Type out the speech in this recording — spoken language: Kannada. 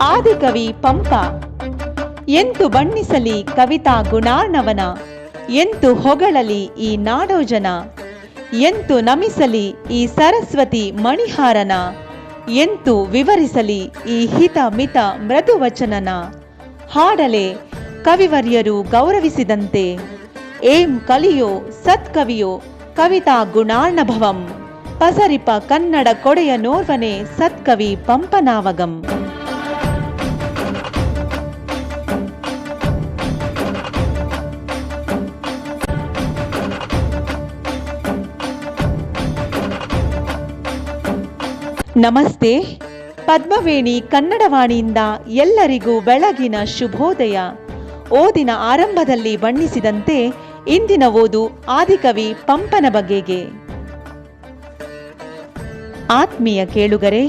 ಆದಿಕವಿ ಪಂಪ. ಎಂತು ಬಣ್ಣಿಸಲಿ ಕವಿತಾ ಗುಣಾರ್ಣವನ, ಎಂತು ಹೊಗಳಲಿ ಈ ನಾಡೋಜನ, ಎಂತು ನಮಿಸಲಿ ಈ ಸರಸ್ವತಿ ಮಣಿಹಾರನ, ಎಂತು ವಿವರಿಸಲಿ ಈ ಹಿತ ಮಿತ ಮೃದುವಚನನ. ಹಾಡಲೆ ಕವಿವರ್ಯರು ಗೌರವಿಸಿದಂತೆ, ಏಂ ಕಲಿಯೋ ಸತ್ಕವಿಯೋ ಕವಿತಾ ಗುಣಾರ್ಣಭವಂ, ಪಸರಿಪ ಕನ್ನಡ ಕೊಡೆಯ ನೋರ್ವನೆ ಸತ್ಕವಿ ಪಂಪನಾವಗಂ. ನಮಸ್ತೆ. ಪದ್ಮವೇಣಿ ಕನ್ನಡವಾಣಿಯಿಂದ ಎಲ್ಲರಿಗೂ ಬೆಳಗಿನ ಶುಭೋದಯ. ಓದಿನ ಆರಂಭದಲ್ಲಿ ಬಣ್ಣಿಸಿದಂತೆ ಇಂದಿನ ಓದು ಆದಿಕವಿ ಪಂಪನ ಬಗೆಗೆ. ಆತ್ಮೀಯ ಕೇಳುಗರೆ,